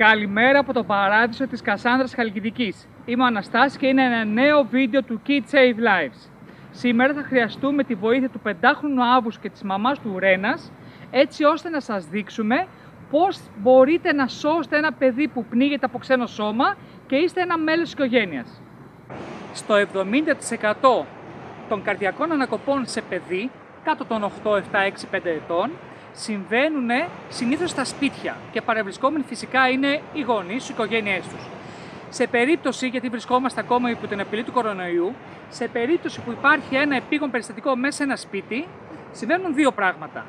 Καλημέρα από το παράδεισο της Κασάνδρας Χαλκιδικής. Είμαι ο Αναστάσης και είναι ένα νέο βίντεο του Kids Save Lives. Σήμερα θα χρειαστούμε τη βοήθεια του 5χρονου Αύγουστου και της μαμάς του Ρένας, έτσι ώστε να σας δείξουμε πώς μπορείτε να σώσετε ένα παιδί που πνίγεται από ξένο σώμα και είστε ένα μέλος της οικογένειας. Στο 70% των καρδιακών ανακοπών σε παιδί, κάτω των 8, 7, 6, 5 ετών, συμβαίνουν συνήθως στα σπίτια και παρευρισκόμενοι φυσικά είναι οι γονείς, οι οικογένειές τους. Σε περίπτωση, γιατί βρισκόμαστε ακόμα υπό την απειλή του κορονοϊού, σε περίπτωση που υπάρχει ένα επίγον περιστατικό μέσα σε ένα σπίτι, συμβαίνουν δύο πράγματα.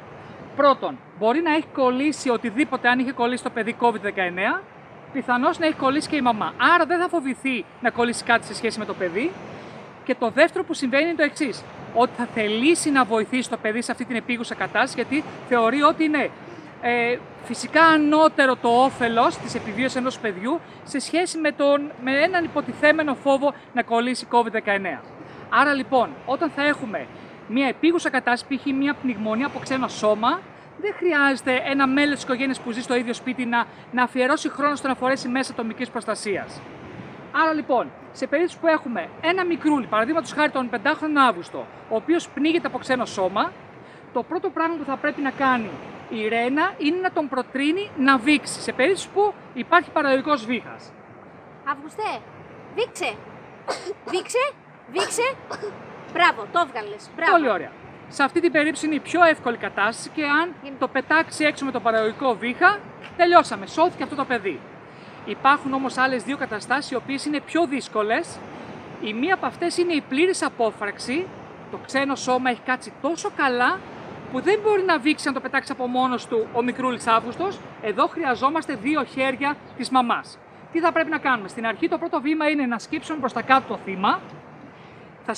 Πρώτον, μπορεί να έχει κολλήσει οτιδήποτε, αν είχε κολλήσει το παιδί COVID-19, πιθανώς να έχει κολλήσει και η μαμά. Άρα δεν θα φοβηθεί να κολλήσει κάτι σε σχέση με το παιδί. Και το δεύτερο που συμβαίνει είναι το εξής: ότι θα θελήσει να βοηθήσει το παιδί σε αυτή την επίγουσα κατάσταση, γιατί θεωρεί ότι είναι φυσικά ανώτερο το όφελος της επιβίωσης ενός παιδιού σε σχέση με έναν υποτιθέμενο φόβο να κολλήσει COVID-19. Άρα λοιπόν, όταν θα έχουμε μια επίγουσα κατάσταση, π.χ. μια πνιγμονία από ξένο σώμα, δεν χρειάζεται ένα μέλος της οικογένειας που ζει στο ίδιο σπίτι να αφιερώσει χρόνο στο να φορέσει μέσα ατομικής προστασίας. Άρα λοιπόν, σε περίπτωση που έχουμε ένα μικρούλι, παραδείγματος χάρη τον 5χρονο Αύγουστο, ο οποίος πνίγεται από ξένο σώμα, το πρώτο πράγμα που θα πρέπει να κάνει η Ρένα είναι να τον προτρύνει να βήξει, σε περίπτωση που υπάρχει παραγωγικός βήχας. Αύγουστε, βήξε! Βήξε! Μπράβο, το έβγαλες. Μπράβο. Πολύ ωραία. Σε αυτή την περίπτωση είναι η πιο εύκολη κατάσταση και αν το πετάξει έξω με το παραγωγικό βήχα, τελειώσαμε, σώθηκε αυτό το παιδί. Υπάρχουν όμως άλλες δύο καταστάσεις οι οποίες είναι πιο δύσκολες. Η μία από αυτές είναι η πλήρης απόφραξη. Το ξένο σώμα έχει κάτσει τόσο καλά που δεν μπορεί να βήξει να το πετάξει από μόνος του ο μικρούλης Αύγουστος. Εδώ χρειαζόμαστε δύο χέρια της μαμάς. Τι θα πρέπει να κάνουμε? Στην αρχή το πρώτο βήμα είναι να σκύψουμε προς τα κάτω το θύμα. Θα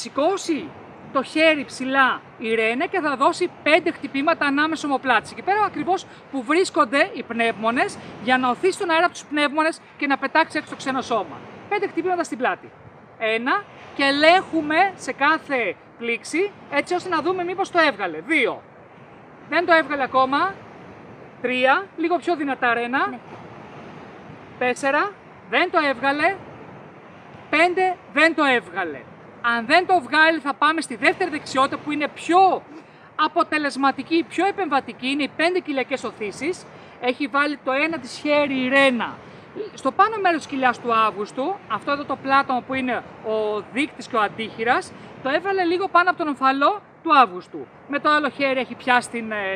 το χέρι ψηλά η Ρένα και θα δώσει 5 χτυπήματα ανάμεσα ομοπλάτης. Εκεί πέρα ακριβώς που βρίσκονται οι πνεύμονες, για να οθήσει τον αέρα από τους πνεύμονες και να πετάξει έξω το ξένο σώμα. 5 χτυπήματα στην πλάτη. 1 και ελέγχουμε σε κάθε πλήξη έτσι ώστε να δούμε μήπως το έβγαλε. 2. Δεν το έβγαλε ακόμα. 3. Λίγο πιο δυνατά, Ρένα. Ναι. 4. Δεν το έβγαλε. 5. Δεν το έβγαλε. Αν δεν το βγάλει θα πάμε στη δεύτερη δεξιότητα που είναι πιο αποτελεσματική, πιο επεμβατική, είναι οι 5 κοιλιακές οθήσεις. Έχει βάλει το ένα της χέρι η Ρένα στο πάνω μέρος της κοιλιάς του Αύγουστου, αυτό εδώ το πλάτωμα που είναι ο δείκτης και ο αντίχειρας, το έβαλε λίγο πάνω από τον ομφαλό του Αύγουστου. Με το άλλο χέρι έχει πιάσει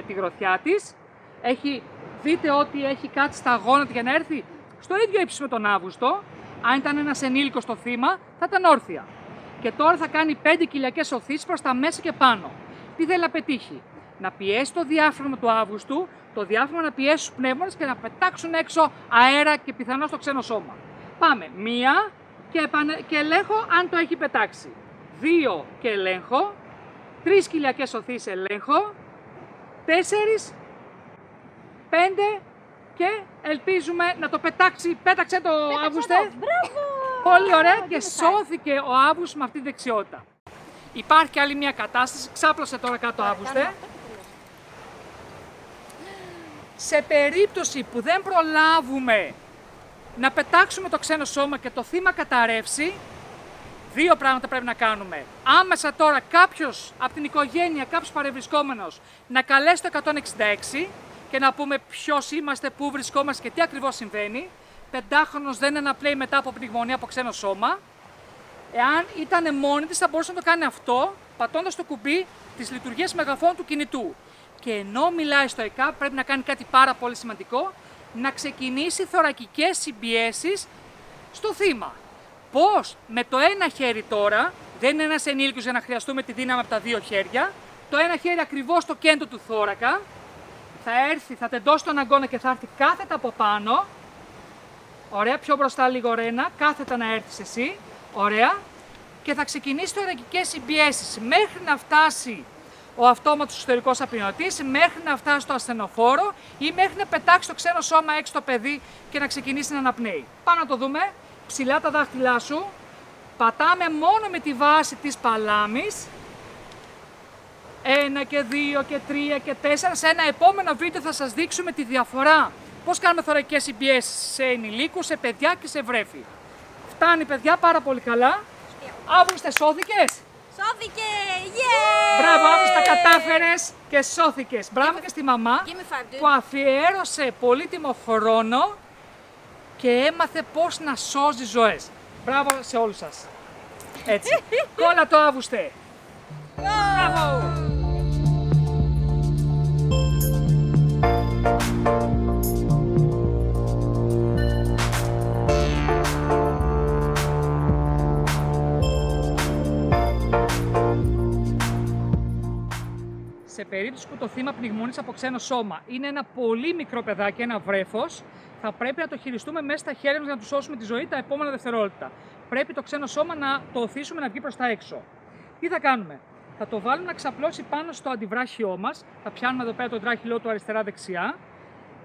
τη γροθιά της, δείτε ότι έχει κάτσει στα γόνατα για να έρθει στο ίδιο ύψος με τον Αύγουστο. Αν ήταν ένας ενήλικος στο θύμα θα ήταν όρθια. Και τώρα θα κάνει 5 κοιλιακές οθήσεις προς τα μέσα και πάνω. Τι θέλει να πετύχει? Να πιέσει το διάφραγμα του Αύγουστου, το διάφραγμα να πιέσει τους πνεύμονες και να πετάξουν έξω αέρα και πιθανώς το ξένο σώμα. Πάμε. 1 και ελέγχω αν το έχει πετάξει. 2 και ελέγχω. 3 κοιλιακές οθήσεις ελέγχω. 4, 5 και ελπίζουμε να το πετάξει. Πέταξε το Αύγουστε. Πολύ ωραία και σώθηκε ο Αύγουστος με αυτή τη δεξιότητα. Υπάρχει και άλλη μια κατάσταση, ξάπλωσε τώρα κάτω Αύγουστε. Σε περίπτωση που δεν προλάβουμε να πετάξουμε το ξένο σώμα και το θύμα καταρρεύσει, δύο πράγματα πρέπει να κάνουμε. Άμεσα τώρα κάποιος από την οικογένεια, κάποιος παρευρισκόμενος, να καλέσει το 166 και να πούμε ποιος είμαστε, πού βρισκόμαστε και τι ακριβώς συμβαίνει. 5χρονος δεν αναπνέει μετά από πνιγμονία από ξένο σώμα. Εάν ήταν μόνη της θα μπορούσε να το κάνει αυτό πατώντας το κουμπί της λειτουργίας μεγαφώνου του κινητού. Και ενώ μιλάει στο ΕΚΑΠ πρέπει να κάνει κάτι πάρα πολύ σημαντικό, να ξεκινήσει θωρακικές συμπιέσεις στο θύμα. Πώς? Με το ένα χέρι τώρα, δεν είναι ένας ενήλικος για να χρειαστούμε τη δύναμη από τα δύο χέρια, το ένα χέρι ακριβώς στο κέντρο του θώρακα, θα έρθει, θα τεντώσει τον αγκώνα και θα έρθει κάθετα από πάνω. Ωραία, πιο μπροστά λίγο Ρένα, κάθετα να έρθεις εσύ. Ωραία. Και θα ξεκινήσει θωρακικές συμπιέσεις μέχρι να φτάσει ο αυτόματος εσωτερικός απεινωτής, μέχρι να φτάσει το ασθενοφόρο ή μέχρι να πετάξει το ξένο σώμα έξω το παιδί και να ξεκινήσει να αναπνέει. Πάμε να το δούμε. Ψηλά τα δάχτυλά σου. Πατάμε μόνο με τη βάση της παλάμης. 1 και 2 και 3 και 4. Σε ένα επόμενο βίντεο θα σας δείξουμε τη διαφορά Πώς κάνουμε θωρακικές EBS σε ενηλίκους, σε παιδιά και σε βρέφη. Φτάνει, παιδιά, πάρα πολύ καλά. Αύγουστε, σώθηκες. Σώθηκε! Yeah! Μπράβο, Αύγουστα, κατάφερες και σώθηκες. Μπράβο και στη μαμά Give me 5, dude. που αφιέρωσε πολύτιμο χρόνο και έμαθε πώς να σώζει ζωές. Μπράβο σε όλους σας. Έτσι. Κόλλα το, Αύγουστε. Μπράβο. Σε περίπτωση που το θύμα πνιγμονής από ξένο σώμα είναι ένα πολύ μικρό παιδάκι, ένα βρέφος, θα πρέπει να το χειριστούμε μέσα στα χέρια μας για να του σώσουμε τη ζωή τα επόμενα δευτερόλεπτα. Πρέπει το ξένο σώμα να το οθήσουμε να βγει προς τα έξω. Τι θα κάνουμε? Θα το βάλουμε να ξαπλώσει πάνω στο αντιβράχιό μας, θα πιάνουμε εδώ πέρα το τράχυλό του αριστερά-δεξιά,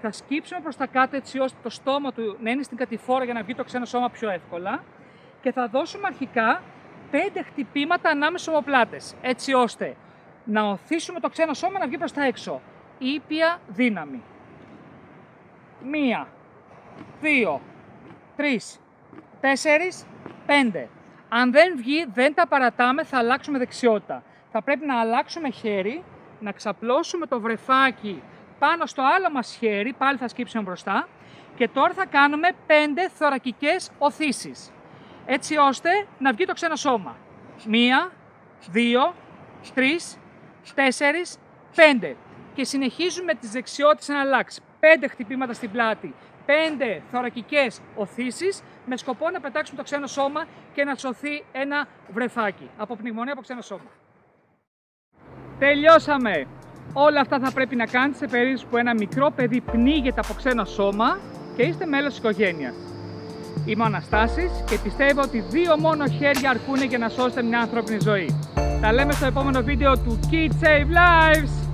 θα σκύψουμε προς τα κάτω έτσι ώστε το στόμα του να είναι στην κατηφόρα για να βγει το ξένο σώμα πιο εύκολα και θα δώσουμε αρχικά 5 χτυπήματα ανάμεσα ομοπλάτες, έτσι ώστε να οθήσουμε το ξένο σώμα να βγει προς τα έξω. Ήπια δύναμη. 1, 2, 3, 4, 5. Αν δεν βγει, δεν τα παρατάμε, θα αλλάξουμε δεξιότητα. Θα πρέπει να αλλάξουμε χέρι, να ξαπλώσουμε το βρεφάκι πάνω στο άλλο μας χέρι, πάλι θα σκύψουμε μπροστά και τώρα θα κάνουμε 5 θωρακικές οθήσεις, έτσι ώστε να βγει το ξένο σώμα. 1, 2, 3, 4, 5 και συνεχίζουμε τις δεξιότητες να αλλάξει. 5 χτυπήματα στην πλάτη, 5 θωρακικές οθήσεις με σκοπό να πετάξουμε το ξένο σώμα και να σωθεί ένα βρεφάκι από πνιγμονία από ξένο σώμα. Τελειώσαμε! Όλα αυτά θα πρέπει να κάνετε σε περίπτωση που ένα μικρό παιδί πνίγεται από ξένο σώμα και είστε μέλος της οικογένειας. Είμαι ο Αναστάσης και πιστεύω ότι 2 μόνο χέρια αρκούν για να σώσετε μια ανθρώπινη ζωή. Τα λέμε στο επόμενο βίντεο του Kids Save Lives!